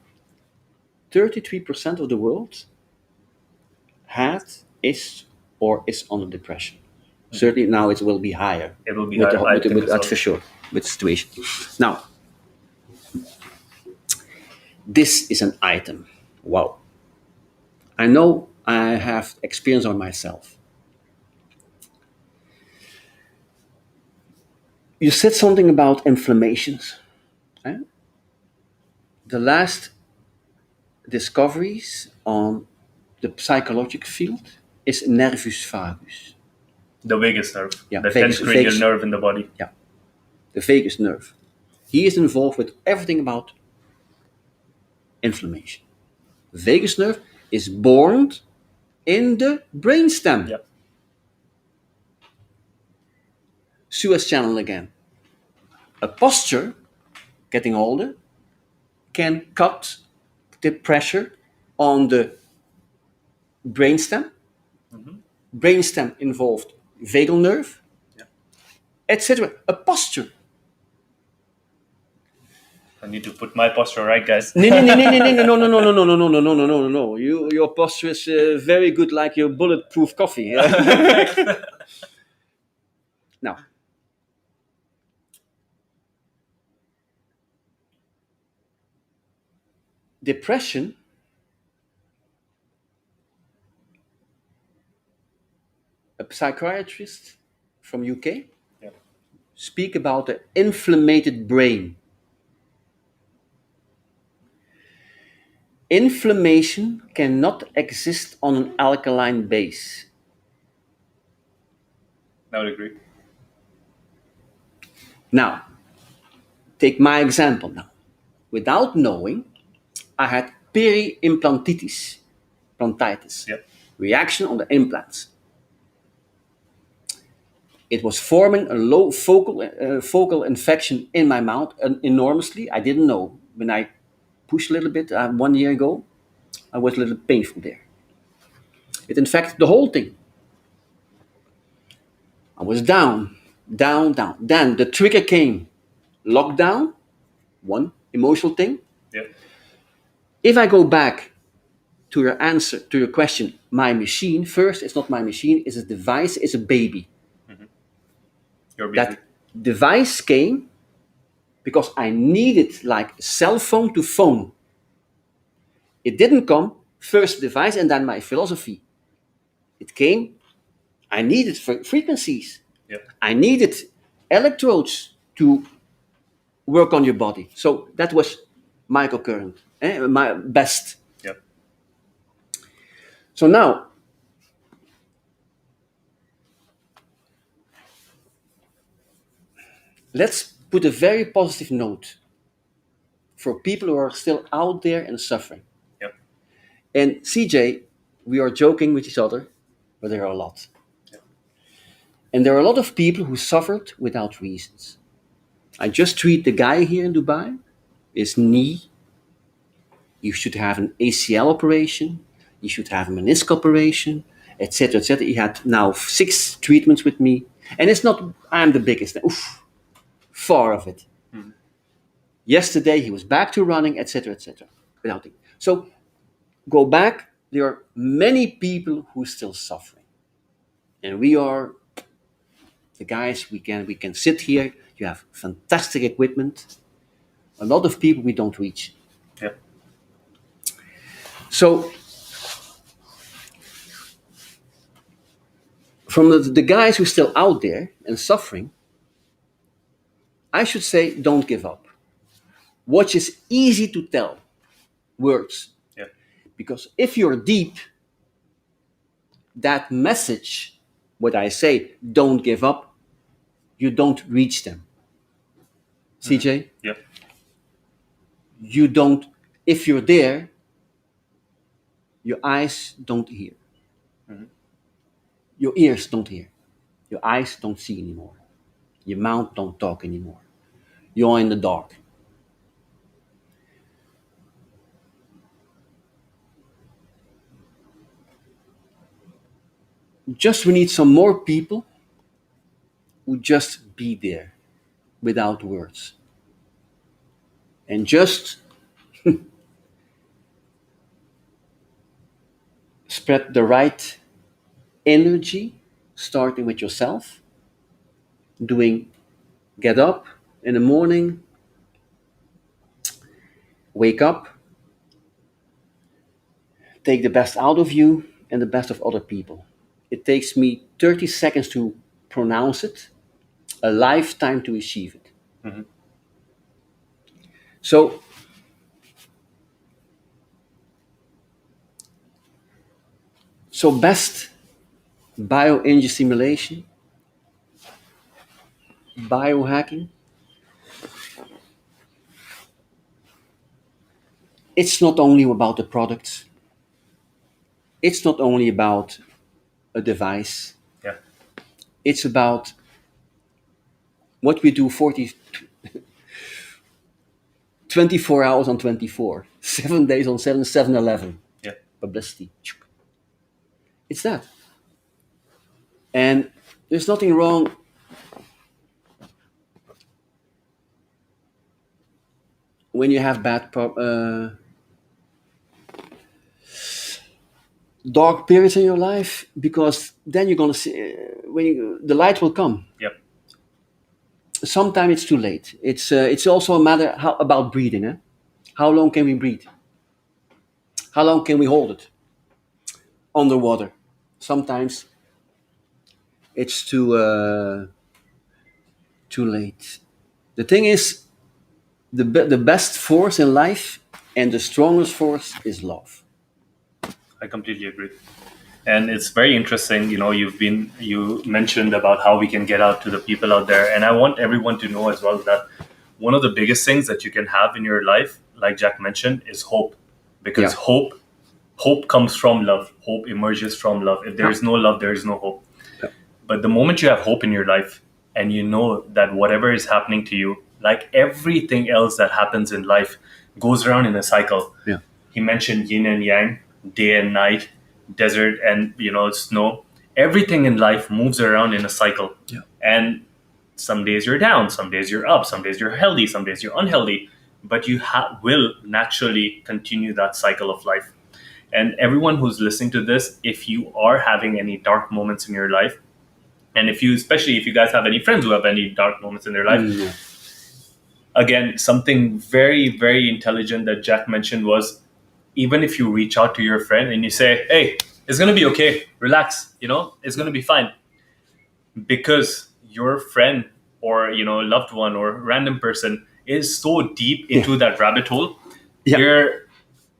33% of the world is on a depression. Certainly now it will be higher. It will be with higher, that's for sure, with the situation. Now, this is an item. Wow. I know I have experience on myself. You said something about inflammations. Eh? The last discoveries on the psychological field is nervus vagus. The vagus nerve, Yeah, the vagus- 10th cranial vagus- nerve in the body. Yeah, the vagus nerve. He is involved with everything about inflammation. The vagus nerve is born in the brainstem. Yep. Suez channel again. A posture, getting older, can cut the pressure on the brainstem. Brainstem involved vagal nerve, etc. A posture. I need to put my posture right, guys. No. Your posture is very good, like your bulletproof coffee. Now, depression a psychiatrist from UK speak about the inflamed brain. Inflammation cannot exist on an alkaline base. I would agree. Now, take my example now. Without knowing, I had peri-implantitis, reaction on the implants. It was forming a low focal infection in my mouth enormously. I didn't know. When I pushed a little bit 1 year ago, I was a little painful there. It infected the whole thing. I was down. Then the trigger came. Lockdown, one emotional thing. If I go back to your answer, to your question, my machine, first, it's not my machine, it's a device, it's a baby. Your baby. That device came because I needed like a cell phone to phone. It didn't come first device and then my philosophy. It came, I needed frequencies. I needed electrodes to work on your body. So that was microcurrent. my best. Yep. So now, let's put a very positive note for people who are still out there and suffering. Yep. And CJ, we are joking with each other, but there are a lot. Yep. And there are a lot of people who suffered without reasons. I just treat the guy here in Dubai, his knee. You should have an ACL operation. You should have a menisc operation, etc., etc. He had now 6 treatments with me, and it's not I'm the biggest. Oof, far of it. Mhm. Yesterday he was back to running, etc., etc. Without it. So go back. There are many people who are still suffering, and we are the guys. We can sit here. You have fantastic equipment. A lot of people we don't reach. Yep. So from the guys who are still out there and suffering, I should say don't give up. Watch is easy to tell words Yep. because if you're deep, that message, what I say, don't give up, you don't reach them. Mhm. CJ, Yep. you don't, if you're there, your eyes don't hear, Mhm. your ears don't hear, your eyes don't see anymore, your mouth don't talk anymore. You're in the dark. Just we need some more people who just be there without words and just spread the right energy, starting with yourself, doing get up in the morning, wake up, take the best out of you and the best of other people. It takes me 30 seconds to pronounce it, a lifetime to achieve it. Mhm. So, best bio energy stimulation, biohacking, it's not only about the products, it's not only about a device, Yeah. it's about what we do 24 hours on 24, 7 days on 7, 7-Eleven, Yeah. publicity. It's that. And there's nothing wrong when you have dark periods in your life because then you're gonna see the light will come. Yep. Sometimes it's too late. It's also a matter about breathing. How long can we breathe? How long can we hold it underwater? Sometimes it's too late. The thing is, the best force in life and the strongest force is love. I completely agree. And it's very interesting. You mentioned about how we can get out to the people out there, and I want everyone to know as well that one of the biggest things that you can have in your life, like Jack mentioned, is hope. Because Yeah. hope comes from love. Hope emerges from love. If there Yeah. is no love, there is no hope. Yeah. But the moment you have hope in your life and you know that whatever is happening to you, like everything else that happens in life, goes around in a cycle. Yeah. He mentioned yin and yang, day and night, desert and snow. Everything in life moves around in a cycle. Yeah. And some days you're down, some days you're up, some days you're healthy, some days you're unhealthy. But you will naturally continue that cycle of life. And everyone who's listening to this, if you are having any dark moments in your life, and especially if you guys have any friends who have any dark moments in their life, Yeah. again, something very, very intelligent that Jack mentioned was, even if you reach out to your friend and you say, hey, it's going to be okay, relax, it's going to be fine, because your friend or loved one or random person is so deep into Yeah. that rabbit hole, Yeah. you're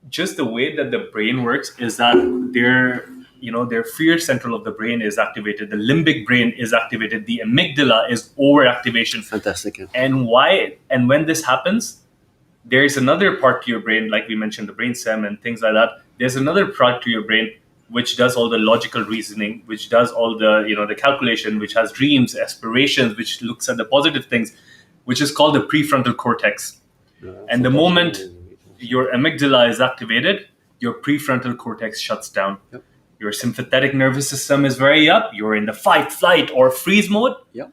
just the way that the brain works is that their fear central of the brain is activated, the limbic brain is activated, the amygdala is overactivation. Fantastic. Yeah. And when this happens, there's another part to your brain, like we mentioned, the brain stem and things like that. There's another part to your brain which does all the logical reasoning, which does all the calculation, which has dreams, aspirations, which looks at the positive things, which is called the prefrontal cortex. And the moment your amygdala is activated, your prefrontal cortex shuts down. Yep. Your sympathetic nervous system is very up. You're in the fight, flight, or freeze mode. Yep.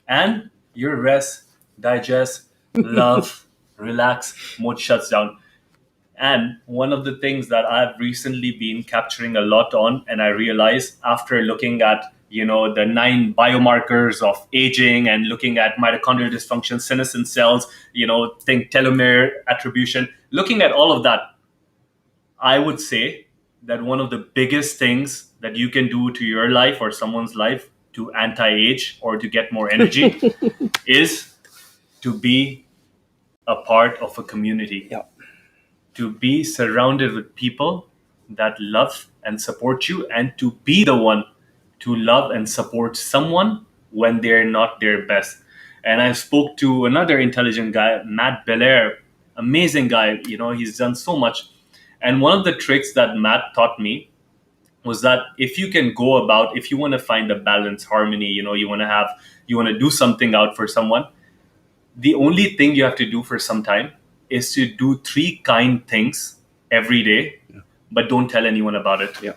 And your rest, digest, love, relax mode shuts down. And one of the things that I've recently been capturing a lot on, and I realized after looking at the 9 biomarkers of aging and looking at mitochondrial dysfunction, senescent cells, think telomere attribution, looking at all of that, I would say that one of the biggest things that you can do to your life or someone's life to anti-age or to get more energy is to be a part of a community, Yeah. to be surrounded with people that love and support you, and to be the one to love and support someone when they're not their best. And I spoke to another intelligent guy, Matt Belair, amazing guy. He's done so much. And one of the tricks that Matt taught me was that if you want to find a balance, harmony, you want to do something out for someone, the only thing you have to do for some time is to do 3 kind things every day, but don't tell anyone about it. Yeah.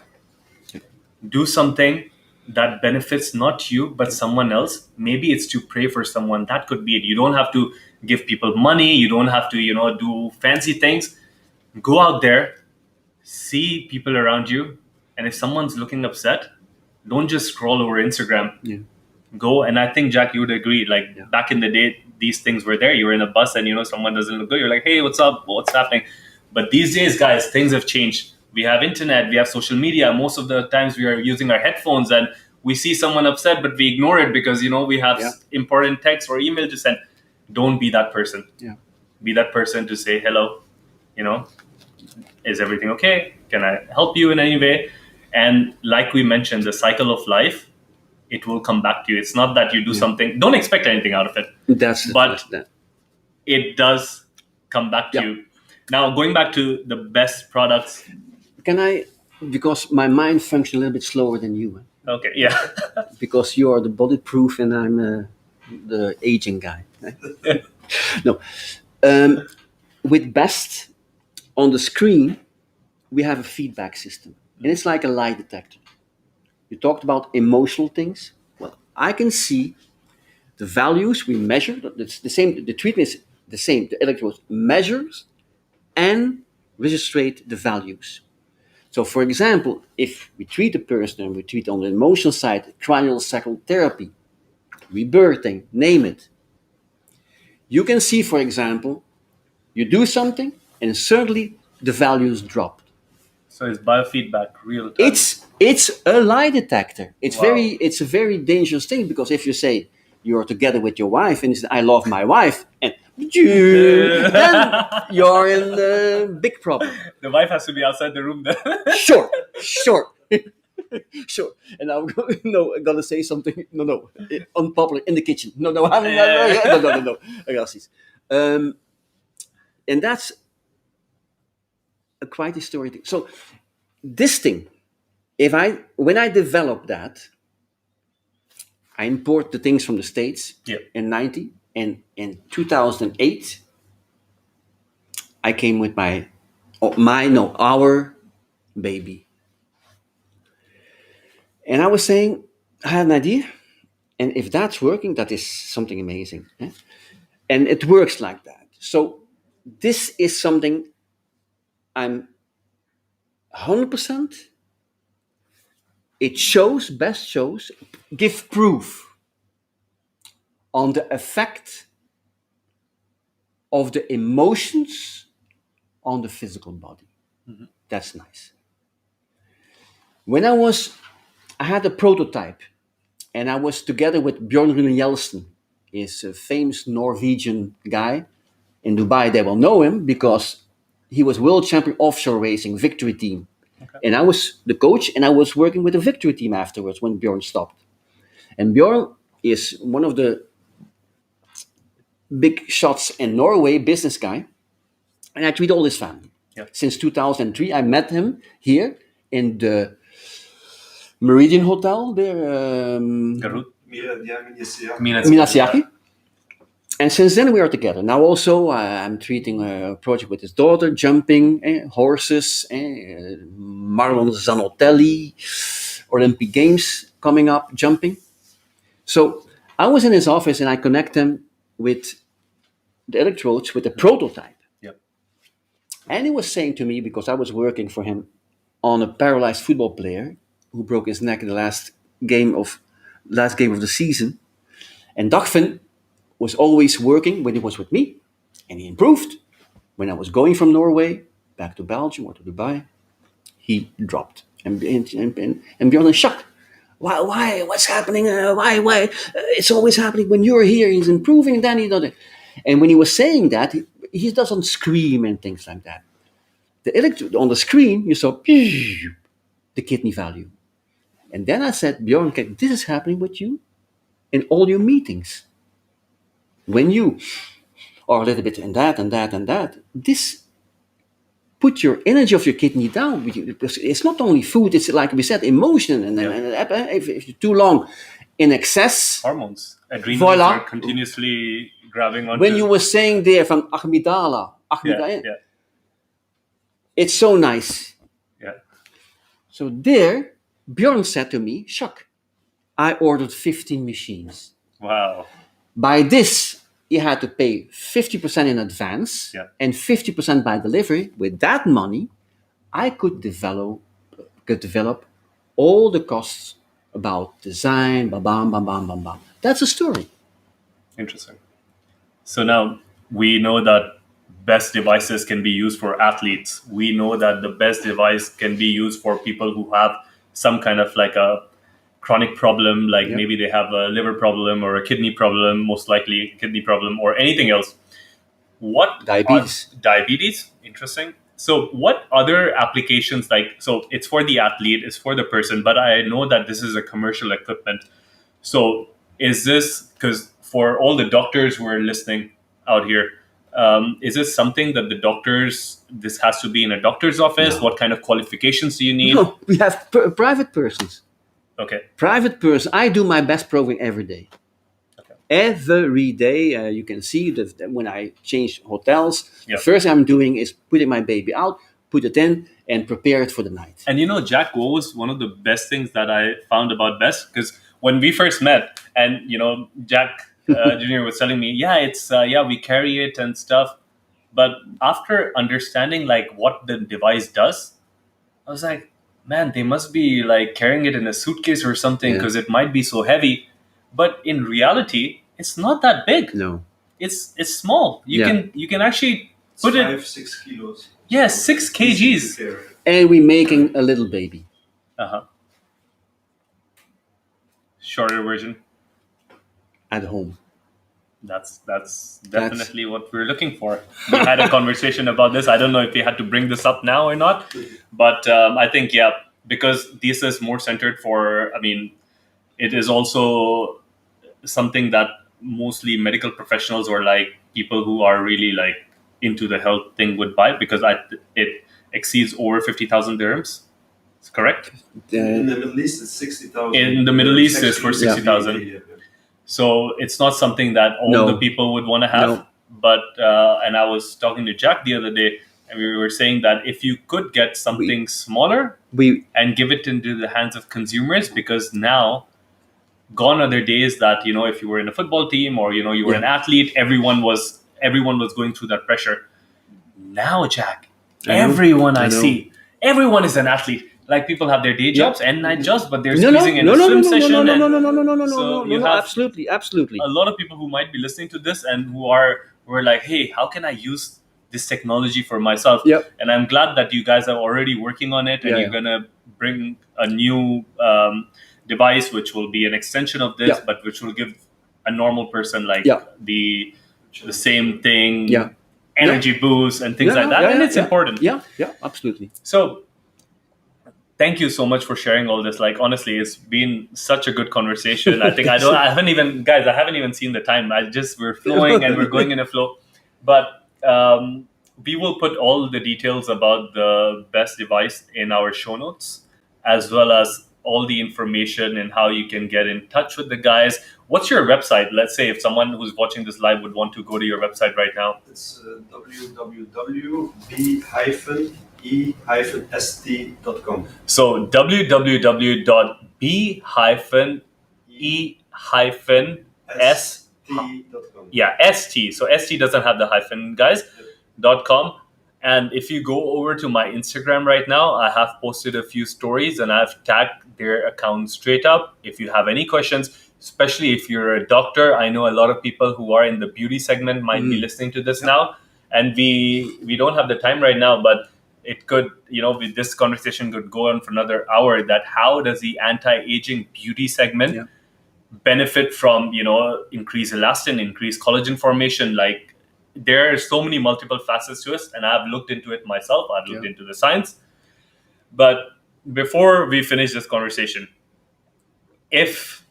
Do something that benefits not you, but someone else. Maybe it's to pray for someone. That could be it. You don't have to give people money. You don't have to, do fancy things. Go out there, see people around you. And if someone's looking upset, don't just scroll over Instagram. Yeah. Go. And I think, Jack, you would agree, like Yeah. back in the day, these things were there. You were in a bus and someone doesn't look good, you're like, hey, what's up, what's happening? But these days, guys, things have changed. We have internet, we have social media. Most of the times we are using our headphones and we see someone upset, but we ignore it because we have Yeah. important text or email to send. Don't be that person. Yeah. Be that person to say hello, is everything okay, can I help you in any way? And like we mentioned, the cycle of life, it will come back to you. It's not that you do something, don't expect anything out of it, That's but that. it does come back to Yeah. you. Now, going back to the best products. Can I? Because my mind functions a little bit slower than you. Okay, yeah. Because you are the bulletproof and I'm the aging guy. No. With Best on the screen, we have a feedback system, and it's like a lie detector. You talked about emotional things. Well, I can see the values we measure. It's the same. The treatment is the same. The electrodes measures and registrate the values. So, for example, if we treat a person and we treat on the emotional side, craniosacral therapy, rebirthing, name it, you can see, for example, you do something and suddenly the values drop. So it's biofeedback, real time. It's a lie detector. Wow. It's a very dangerous thing, because if you say you're together with your wife and you say, I love my wife, and then you're in a big problem. The wife has to be outside the room then. Sure. Sure. And I'm gonna say something. No, unpopular in the kitchen. No, no, no. I got this. And that's a quite historic thing. So this thing, when I develop that, I import the things from the States Yeah. in 90, and in 2008, I came with our baby. And I was saying, I had an idea, and if that's working, that is something amazing. Eh? And it works like that. So this is something I'm 100%. It best shows, give proof on the effect of the emotions on the physical body. That's nice. When I had a prototype, and I was together with Bjorn Rune Jelsen. He's a famous Norwegian guy. In Dubai, they will know him because He was world champion offshore racing, victory team. Okay. And I was the coach, and I was working with the victory team afterwards when Bjorn stopped. And Bjorn is one of the big shots in Norway, business guy. And I treat all his family. Yeah. Since 2003, I met him here in the Meridian Hotel there, Garut. Mina Minasiaki. And since then we are together. Now also I'm treating a project with his daughter, jumping, horses, Marlon Zanotelli, Olympic Games coming up, jumping. So I was in his office and I connect him with the electrodes with the prototype. Yep. And he was saying to me, because I was working for him on a paralyzed football player who broke his neck in the game of the season. And Dagfinn was always working when he was with me, and he improved. When I was going from Norway back to Belgium or to Dubai, he dropped. And Bjorn is shocked. Why? What's happening? Why? It's always happening when you're here. He's improving, and then he doesn't. And when he was saying that, he doesn't scream and things like that. On the screen, you saw the kidney value. And then I said, Bjorn, okay, this is happening with you in all your meetings. When you are a little bit in that and that and that, this put your energy of your kidney down. Because it's not only food, it's like we said, emotion. And if you're too long in excess, Hormones. Adrenals Voila. are continuously grabbing onto. when you were saying there from amygdala, yeah. it's so nice. Yeah. So there, Bjorn said to me, Chuck, I ordered 15 machines. Wow. By this, you had to pay 50% in advance Yeah. and 50% by delivery. With that money, I could develop all the costs about design, bam, bam, bam, bam, bam, bam. That's a story. Interesting. So now we know that best devices can be used for athletes. We know that the best device can be used for people who have some kind of like a chronic problem, like Yeah. maybe they have a liver problem or a kidney problem, most likely kidney problem or anything else. What Diabetes. Diabetes? Interesting. So what other applications, like, so it's for the athlete, it's for the person, but I know that this is a commercial equipment. So is this, because for all the doctors who are listening out here, is this something that this has to be in a doctor's office? No. What kind of qualifications do you need? No, we have private persons. Okay. Private person. I do my best programming every day. Okay. Every day, you can see that when I change hotels, Yeah. the first thing I'm doing is putting my baby out, put it in, and prepare it for the night. And Jack, what was one of the best things that I found about Best? Because when we first met, and Jack Junior was telling me, it's we carry it and stuff. But after understanding like what the device does, I was like, man, they must be like carrying it in a suitcase or something Yeah. because it might be so heavy. But in reality, it's not that big. No. It's small. You can actually put it. 5-6 kilos. Yeah, 6 kgs. And we're making a little baby. Shorter version. At home. That's definitely what we're looking for. We had a conversation about this. I don't know if we had to bring this up now or not, but I think because this is more centered for. I mean, it is also something that mostly medical professionals or like people who are really like into the health thing would buy because it exceeds over 50,000 dirhams. It's correct. In the Middle East, it's 60,000. In the Middle East, it's for Actually, 60,000. yeah. So it's not something that all No. the people would want to have. No. But and I was talking to Jack the other day, and we were saying that if you could get something smaller and give it into the hands of consumers, because now gone are the days that if you were in a football team or you were an athlete, everyone was going through that pressure. Now, Jack, everyone I see, everyone is an athlete. Like people have their day jobs and night jobs, but they're squeezing in a swim session. No, absolutely. A lot of people who might be listening to this and who are like, hey, how can I use this technology for myself? Yep. And I'm glad that you guys are already working on it and Yeah, you're gonna bring a new device which will be an extension of this, but which will give a normal person like the same thing. Yeah. energy boosts and things like that, and it's important. Yeah, absolutely. So thank you so much for sharing all this. Like, honestly, it's been such a good conversation. I think I haven't even seen the time. We're flowing and we're going in a flow. But we will put all the details about the best device in our show notes, as well as all the information and how you can get in touch with the guys. What's your website? Let's say if someone who's watching this live would want to go to your website right now. It's www.b-e-st.com. So www.b-e-s.com. Yeah, ST. So ST doesn't have the hyphen, guys. .com. And if you go over to my Instagram right now, I have posted a few stories and I've tagged their account straight up. If you have any questions, especially if you're a doctor, I know a lot of people who are in the beauty segment might be listening to this now. And we don't have the time right now, but it could, this conversation could go on for another hour, that how does the anti-aging beauty segment benefit from, increased elastin, increased collagen formation? Like, there are so many multiple facets to it, and I've looked into it myself. I've looked into the science. But before we finish this conversation, if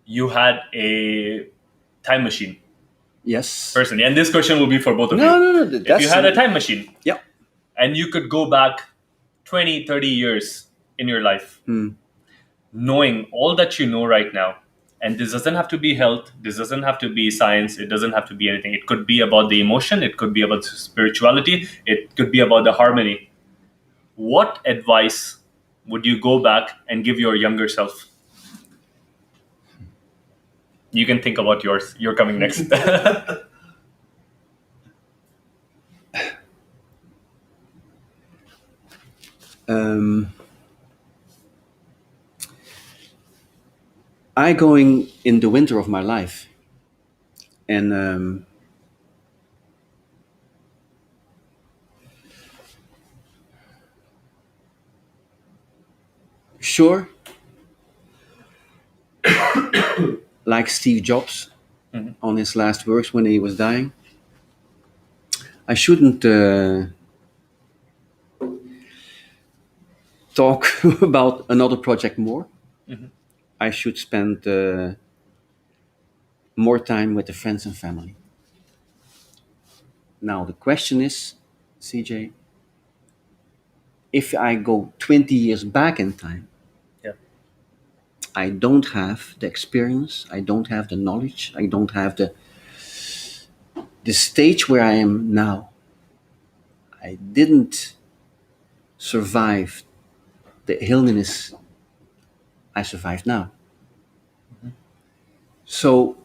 you had a time machine, personally, and this question will be for both of you. No. If you had a time machine, yeah, and you could go back 20, 30 years in your life, knowing all that you know right now, and this doesn't have to be health, this doesn't have to be science, it doesn't have to be anything. It could be about the emotion, it could be about spirituality, it could be about the harmony. What advice would you go back and give your younger self? You can think about yours. You're coming next. I going in the winter of my life, and sure, like Steve Jobs on his last words when he was dying, I shouldn't talk about another project more. I should spend more time with the friends and family. Now the question is, CJ, if I go 20 years back in time, I don't have the experience, I don't have the knowledge, I don't have the stage where I am now. I didn't survive the illness I survived now. So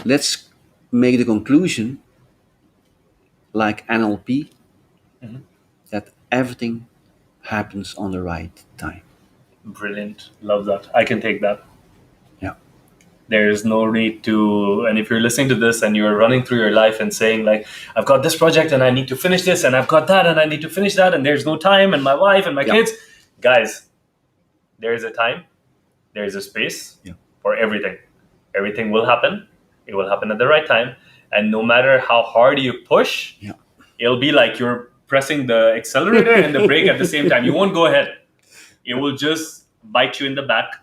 let's make the conclusion, like NLP, that everything happens on the right time. Brilliant. Love that. I can take that. Yeah. There is no need to, and if you're listening to this and you're running through your life and saying like, I've got this project and I need to finish this, and I've got that and I need to finish that, and there's no time, and my wife and my kids. Guys, there is a time, there is a space for everything. Everything will happen. It will happen at the right time. And no matter how hard you push, it'll be like you're pressing the accelerator and the brake at the same time. You won't go ahead. It will just bite you in the back.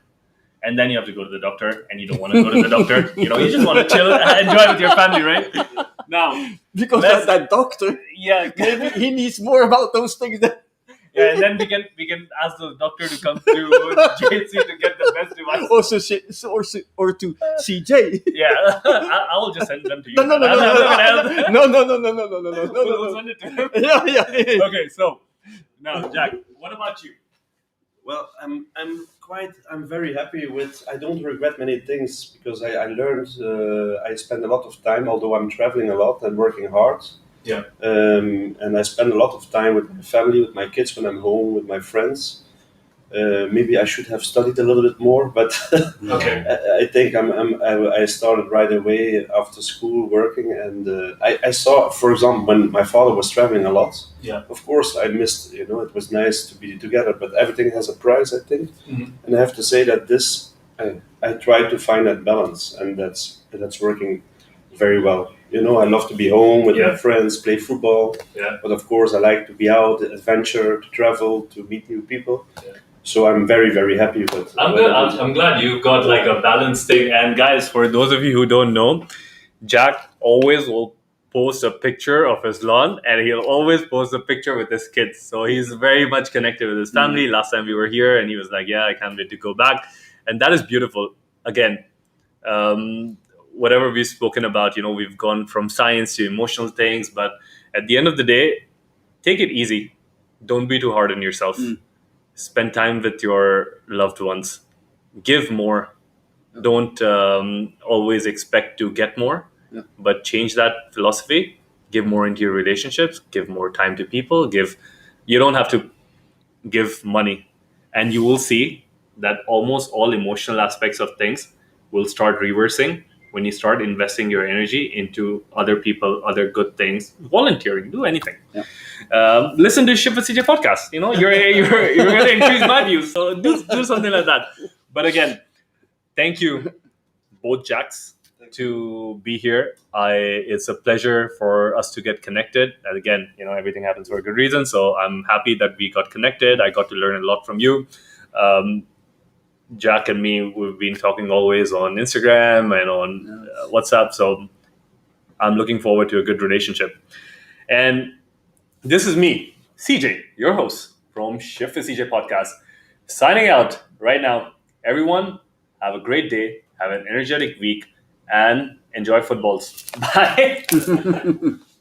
And then you have to go to the doctor, and you don't want to go to the doctor. You just want to chill and enjoy with your family, right? Now, because that doctor, he needs more about those things. And then we can ask the doctor to come to JC to get the best device. Or to CJ. Yeah, I will just send them to you. No. We'll send it to him. Yeah. Okay, so now, Jack, what about you? Well, I'm very happy with. I don't regret many things because I learned. I spend a lot of time, although I'm traveling a lot and working hard. Yeah. And I spend a lot of time with my family, with my kids when I'm home, with my friends. Maybe I should have studied a little bit more, but I think I started right away after school working, and I saw, for example, when my father was traveling a lot. Yeah. Of course, I missed. It was nice to be together, but everything has a price, I think. And I have to say that I try to find that balance, and that's working very well. You know, I love to be home with my Yeah. friends, play football. Yeah. But of course, I like to be out, adventure, to travel, to meet new people. Yeah. So I'm very, very happy with. I'm good. I'm glad you've got like a balanced thing. And guys, for those of you who don't know, Jack always will post a picture of his lawn, and he'll always post a picture with his kids. So he's very much connected with his family. Last time we were here, and he was like, "Yeah, I can't wait to go back," and that is beautiful. Again, whatever we've spoken about, we've gone from science to emotional things, but at the end of the day, take it easy. Don't be too hard on yourself. Spend time with your loved ones. Give more. Don't always expect to get more, but change that philosophy. Give more into your relationships. Give more time to people. You don't have to give money, and you will see that almost all emotional aspects of things will start reversing when you start investing your energy into other people, other good things, volunteering, do anything. Listen to Shiv with CJ podcast. You're going to increase my views, so do something like that. But again, thank you, both Jacks, to be here. It's a pleasure for us to get connected. And again, everything happens for a good reason. So I'm happy that we got connected. I got to learn a lot from you. Jack and me, we've been talking always on Instagram and on WhatsApp. So I'm looking forward to a good relationship. And this is me, CJ, your host from Shift with CJ podcast, signing out right now. Everyone, have a great day, have an energetic week, and enjoy footballs. Bye.